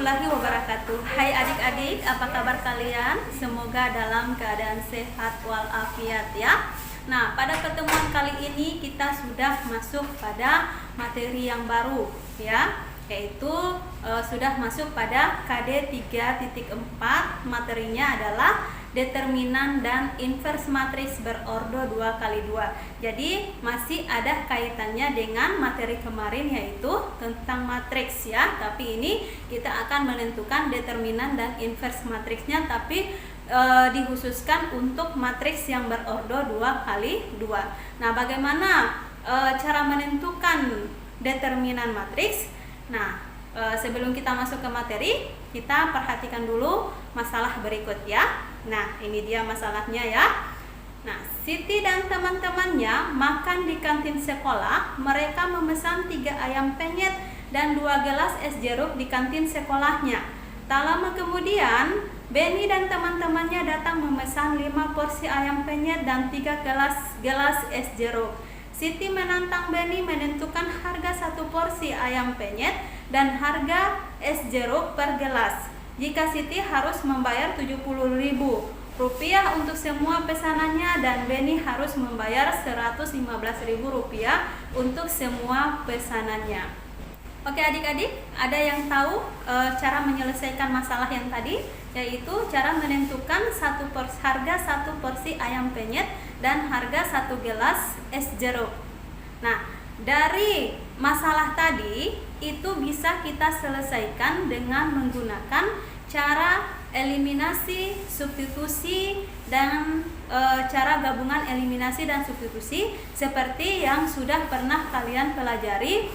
warahmatullahi wabarakatuh. Hai adik-adik, apa kabar kalian? Semoga dalam keadaan sehat walafiat ya. Nah, pada pertemuan kali ini kita sudah masuk pada materi yang baru ya, yaitu sudah masuk pada KD 3.4. Materinya adalah determinan dan inverse matriks berordo 2x2. Jadi masih ada kaitannya dengan materi kemarin, yaitu tentang matriks ya. Tapi ini kita akan menentukan determinan dan inverse matriksnya, tapi dikhususkan untuk matriks yang berordo 2x2. Nah, bagaimana cara menentukan determinan matriks? Nah, sebelum kita masuk ke materi, kita perhatikan dulu masalah berikut ya. Nah, ini dia masalahnya ya. Nah, Siti dan teman-temannya makan di kantin sekolah. Mereka memesan 3 ayam penyet dan 2 gelas es jeruk di kantin sekolahnya. Tak lama kemudian, Benny dan teman-temannya datang memesan 5 porsi ayam penyet dan 3 gelas es jeruk. Siti menantang Benny menentukan harga 1 porsi ayam penyet dan harga es jeruk per gelas. Jika Siti harus membayar Rp70.000 untuk semua pesanannya dan Benny harus membayar Rp115.000 untuk semua pesanannya. Oke adik-adik, ada yang tahu cara menyelesaikan masalah yang tadi? Yaitu cara menentukan harga 1 porsi ayam penyet dan harga 1 gelas es jeruk. Nah, dari masalah tadi itu bisa kita selesaikan dengan menggunakan cara eliminasi, substitusi, dan cara gabungan eliminasi dan substitusi seperti yang sudah pernah kalian pelajari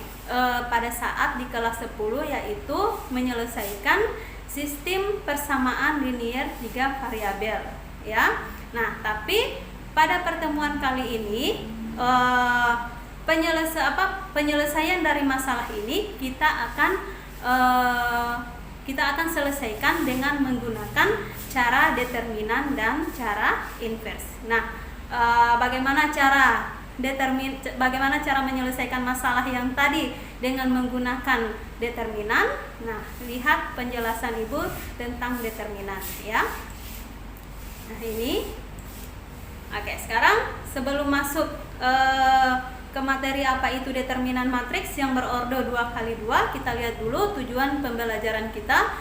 pada saat di kelas 10, yaitu menyelesaikan sistem persamaan linier 3 variabel ya. Nah, tapi pada pertemuan kali ini penyelesaian dari masalah ini kita akan selesaikan dengan menggunakan cara determinan dan cara inverse. Nah, bagaimana cara menyelesaikan masalah yang tadi dengan menggunakan determinan? Nah, lihat penjelasan Ibu tentang determinan ya. Nah, ini. Oke, sekarang sebelum masuk ke materi apa itu determinan matriks yang berordo 2x2, kita lihat dulu tujuan pembelajaran kita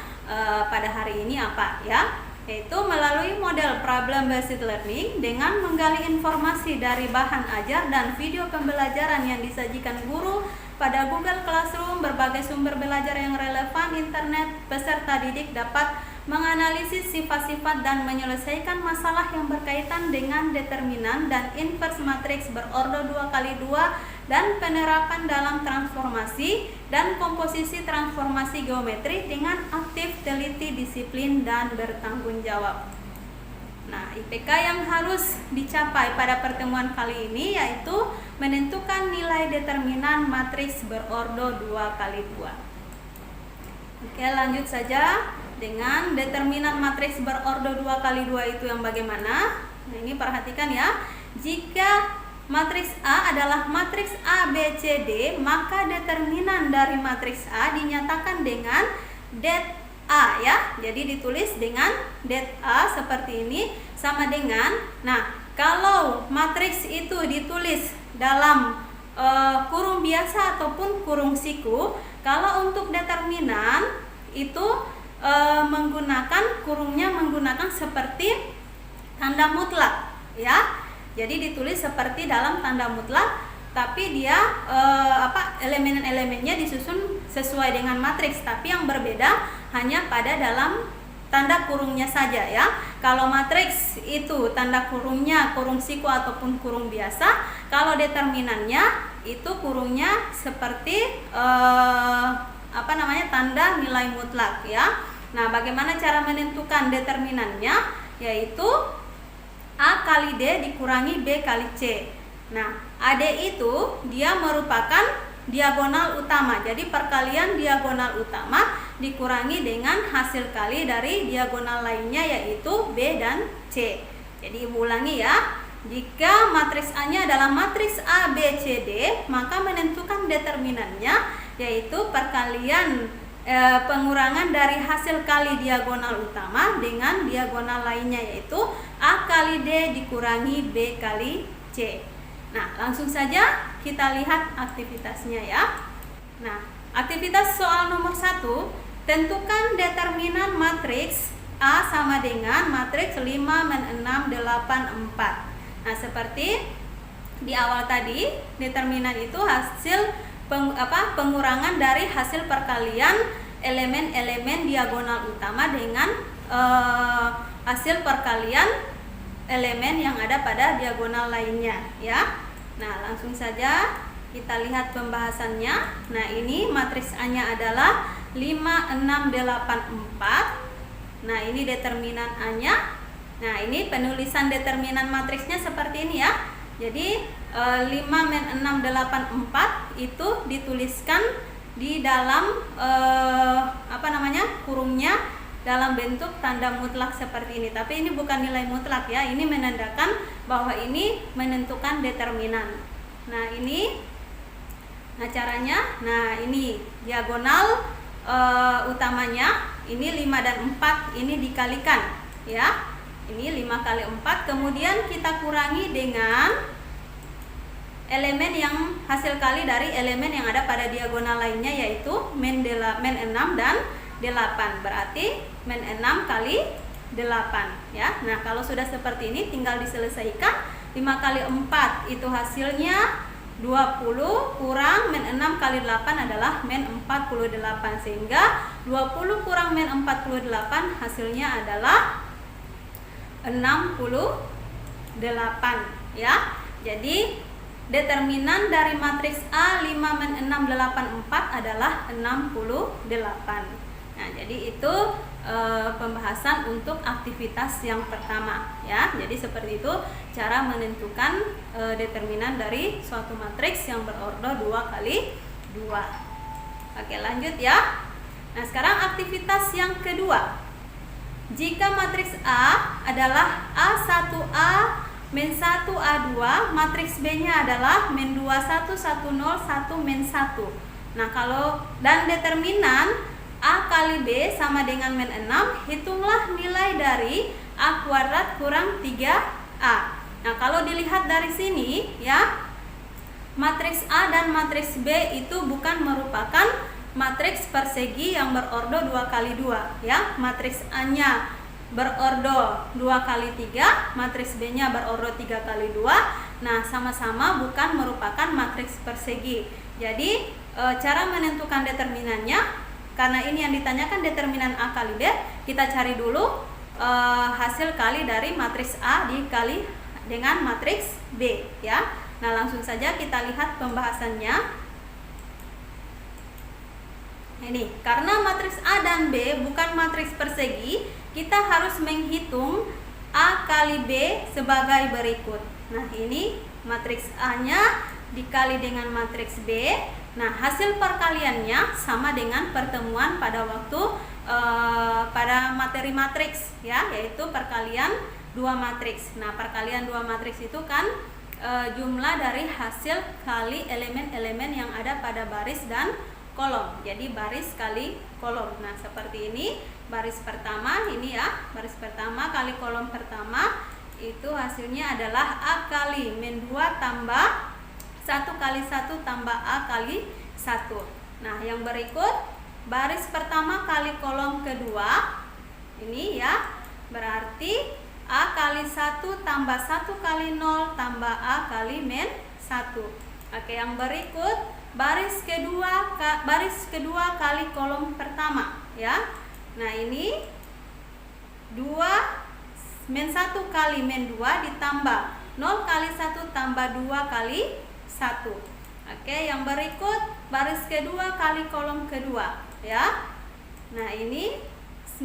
pada hari ini apa ya, yaitu melalui model problem based learning dengan menggali informasi dari bahan ajar dan video pembelajaran yang disajikan guru pada Google Classroom. Berbagai sumber belajar yang relevan internet, peserta didik dapat menganalisis sifat-sifat dan menyelesaikan masalah yang berkaitan dengan determinan dan inverse matriks berordo 2x2 dan penerapan dalam transformasi dan komposisi transformasi geometri dengan aktif, teliti, disiplin, dan bertanggung jawab. Nah, IPK yang harus dicapai pada pertemuan kali ini yaitu menentukan nilai determinan matriks berordo 2x2. Oke, lanjut saja dengan determinan matriks berordo 2x2 itu yang bagaimana? Nah, ini perhatikan ya. Jika matriks A adalah matriks A, B, C, D, maka determinan dari matriks A dinyatakan dengan det A ya. Jadi ditulis dengan det A seperti ini, sama dengan, nah, kalau matriks itu ditulis dalam kurung biasa ataupun kurung siku, kalau untuk determinan itu kurungnya menggunakan seperti tanda mutlak ya. Jadi ditulis seperti dalam tanda mutlak, tapi dia elemen-elemennya disusun sesuai dengan matriks, tapi yang berbeda hanya pada dalam tanda kurungnya saja ya. Kalau matriks itu tanda kurungnya kurung siku ataupun kurung biasa, kalau determinannya itu kurungnya seperti tanda nilai mutlak ya. Nah, bagaimana cara menentukan determinannya? Yaitu A kali D dikurangi B kali C. Nah, AD itu dia merupakan diagonal utama. Jadi perkalian diagonal utama dikurangi dengan hasil kali dari diagonal lainnya, yaitu B dan C. Jadi Ibu ulangi ya. Jika matriks A-nya adalah matriks A, B, C, D, maka menentukan determinannya yaitu perkalian pengurangan dari hasil kali diagonal utama dengan diagonal lainnya, yaitu A kali D dikurangi B kali C. Nah, langsung saja kita lihat aktivitasnya ya. Nah, aktivitas soal nomor 1, tentukan determinan matriks A sama dengan matriks 5, men 6, 8, 4. Nah, seperti di awal tadi, determinan itu hasil pengurangan dari hasil perkalian elemen-elemen diagonal utama dengan hasil perkalian elemen yang ada pada diagonal lainnya ya. Nah, langsung saja kita lihat pembahasannya. Nah, ini matriks A-nya adalah 5, 6, 8, 4. Nah, ini determinan A-nya. Nah, ini penulisan determinan matriksnya seperti ini ya. Jadi 5, men 6, 8, 4 itu dituliskan di dalam kurungnya dalam bentuk tanda mutlak seperti ini. Tapi ini bukan nilai mutlak ya. Ini menandakan bahwa ini menentukan determinan. Nah, ini caranya. Nah, ini diagonal utamanya. Ini 5 dan 4 ini dikalikan ya. Ini 5 kali 4, kemudian kita kurangi dengan elemen yang hasil kali dari elemen yang ada pada diagonal lainnya, yaitu men 6 dan 8. Berarti men 6 kali 8 ya. Nah, kalau sudah seperti ini tinggal diselesaikan. 5 kali 4 itu hasilnya 20, kurang men 6 kali 8 adalah men 48, sehingga 20 kurang men 48 hasilnya adalah 68 ya. Jadi determinan dari matriks A 5, men 6, 8, 4 adalah 68. Nah, jadi itu pembahasan untuk aktivitas yang pertama ya. Jadi seperti itu cara menentukan determinan dari suatu matriks yang berordo 2 kali 2. Oke, lanjut ya. Nah, sekarang aktivitas yang kedua. Jika matriks A adalah A1A, men 1A2, matriks B-nya adalah men 21, 10, 1, men 1. Nah, dan determinan A kali B sama dengan men 6, hitunglah nilai dari A kuadrat kurang 3A. Nah, kalau dilihat dari sini ya, matriks A dan matriks B itu bukan merupakan matriks persegi yang berordo 2 kali 2 ya. Matriks A-nya berordo 2 kali 3, matriks B-nya berordo 3 kali 2. Nah, sama-sama bukan merupakan matriks persegi. Jadi cara menentukan determinannya, karena ini yang ditanyakan determinan A kali B, kita cari dulu hasil kali dari matriks A dikali dengan matriks B ya. Nah, langsung saja kita lihat pembahasannya. Ini karena matriks A dan B bukan matriks persegi, kita harus menghitung A kali B sebagai berikut. Nah, ini matriks A-nya dikali dengan matriks B. Nah, hasil perkaliannya sama dengan pertemuan pada waktu pada materi matriks ya, yaitu perkalian 2 matriks. Nah, perkalian 2 matriks itu kan jumlah dari hasil kali elemen-elemen yang ada pada baris dan kolom. Jadi baris kali kolom. Nah, seperti ini baris pertama ini ya, baris pertama kali kolom pertama itu hasilnya adalah A kali men 2 tambah 1 kali 1 tambah A kali 1. Nah, yang berikut baris pertama kali kolom kedua ini ya, berarti A kali 1 tambah 1 kali 0 tambah A kali men 1. Oke, yang berikut baris kedua kali kolom pertama ya. Nah, ini 2 men 1 kali men 2 ditambah 0 kali 1 tambah 2 kali 1. Oke, yang berikut baris kedua kali kolom kedua ya. Nah, ini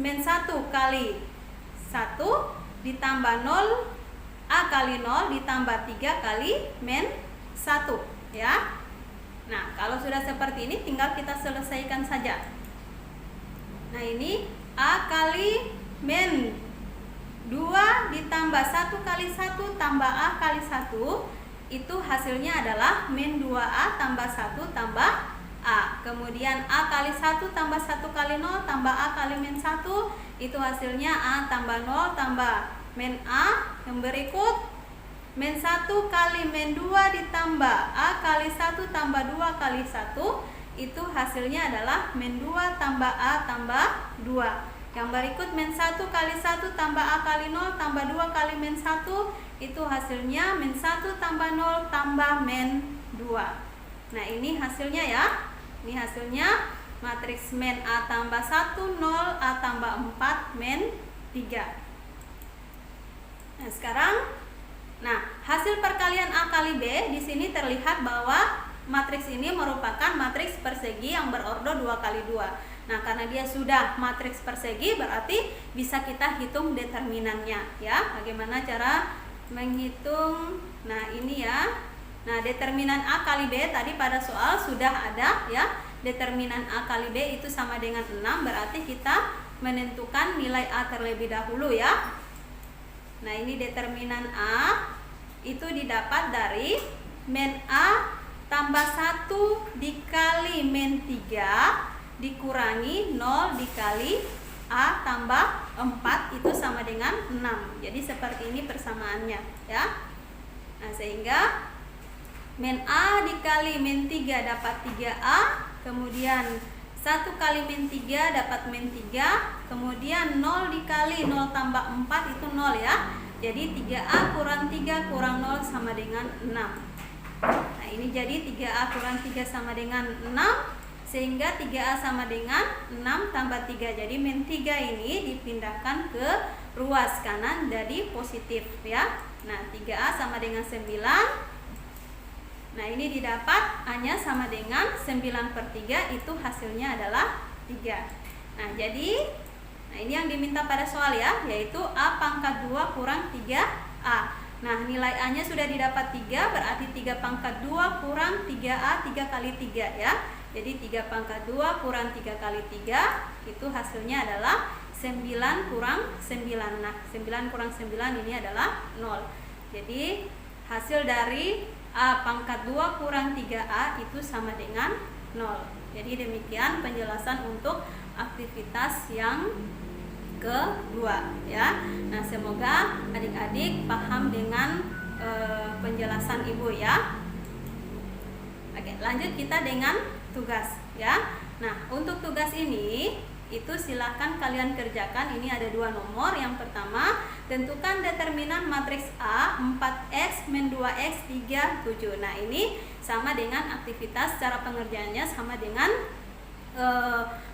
men 1 kali 1 ditambah 0 A kali 0 ditambah 3 kali men 1 ya. Nah, kalau sudah seperti ini tinggal kita selesaikan saja. Nah, ini A kali men 2 ditambah 1 kali 1 tambah A kali 1, itu hasilnya adalah men 2A tambah 1 tambah A. Kemudian A kali 1 tambah 1 kali 0 tambah A kali min 1, itu hasilnya A tambah 0 tambah min A. Yang berikut min 1 kali min 2 ditambah A kali 1 tambah 2 kali 1, itu hasilnya adalah min 2 tambah A tambah 2. Yang berikut min 1 kali 1 tambah A kali 0 tambah 2 kali min 1, itu hasilnya min 1 tambah 0 tambah min 2. Nah ini hasilnya ya. Ini hasilnya matriks min A tambah 1, 0, A tambah 4, min 3. Nah sekarang, hasil perkalian A kali B di sini terlihat bahwa matriks ini merupakan matriks persegi yang berordo 2 kali 2. Nah karena dia sudah matriks persegi, berarti bisa kita hitung determinannya ya. Bagaimana cara menghitung? Nah ini ya. Nah, determinan A kali B tadi pada soal sudah ada ya. Determinan A kali B itu sama dengan 6, berarti kita menentukan nilai A terlebih dahulu ya. Nah, ini determinan A itu didapat dari min A tambah 1 dikali min 3 dikurangi 0 dikali A tambah 4, itu sama dengan 6. Jadi seperti ini persamaannya ya. Nah, sehingga min A dikali min 3 dapat 3A, kemudian 1 kali min 3 dapat min 3, kemudian 0 dikali 0 tambah 4 itu 0 ya. Jadi 3A kurang 3 kurang 0 sama dengan 6. Nah ini jadi 3A kurang 3 sama dengan 6, sehingga 3A sama dengan 6 tambah 3. Jadi min 3 ini dipindahkan ke ruas kanan jadi positif ya. Nah 3A sama dengan 9. Nah ini didapat A-nya sama dengan 9/3, itu hasilnya adalah 3. Nah jadi ini yang diminta pada soal ya, yaitu A pangkat 2 kurang 3A. Nah nilai A-nya sudah didapat 3, berarti 3 pangkat 2 kurang 3A, 3 kali 3 ya. Jadi 3 pangkat 2 kurang 3 kali 3, itu hasilnya adalah 9 kurang 9. Nah 9 kurang 9 ini adalah 0. Jadi hasil dari A pangkat 2 kurang 3A itu sama dengan 0. Jadi demikian penjelasan untuk aktivitas yang kedua ya. Nah semoga adik-adik paham dengan penjelasan ibu ya. Oke, lanjut kita dengan tugas ya. Nah untuk tugas ini itu silahkan kalian kerjakan. Ini ada 2 nomor. Yang pertama, tentukan determinan matriks A 4x min 2x 3 7. Nah ini sama dengan aktivitas, cara pengerjaannya sama dengan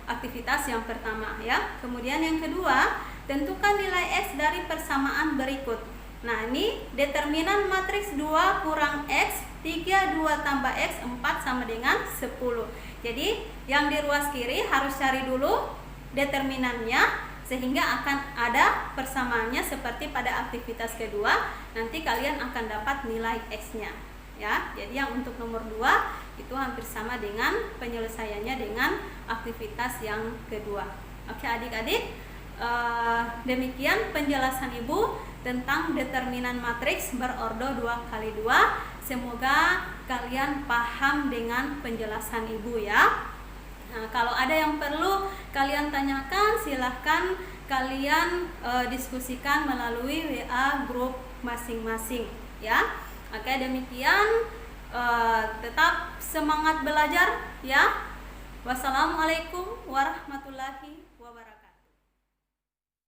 aktivitas yang pertama ya. Kemudian yang kedua, tentukan nilai x dari persamaan berikut. Nah ini determinan matriks 2 kurang x 3 2 tambah x 4 sama dengan 10. Jadi yang di ruas kiri harus cari dulu determinannya, sehingga akan ada persamaannya seperti pada aktivitas kedua. Nanti kalian akan dapat nilai x-nya ya. Jadi yang untuk nomor 2 itu hampir sama dengan penyelesaiannya dengan aktivitas yang kedua. Oke adik-adik, demikian penjelasan ibu tentang determinan matriks berordo 2 kali 2. Semoga kalian paham dengan penjelasan ibu ya. Nah, kalau ada yang perlu kalian tanyakan, silahkan kalian diskusikan melalui WA grup masing-masing ya. Oke, demikian, tetap semangat belajar ya. Wassalamualaikum warahmatullahi wabarakatuh.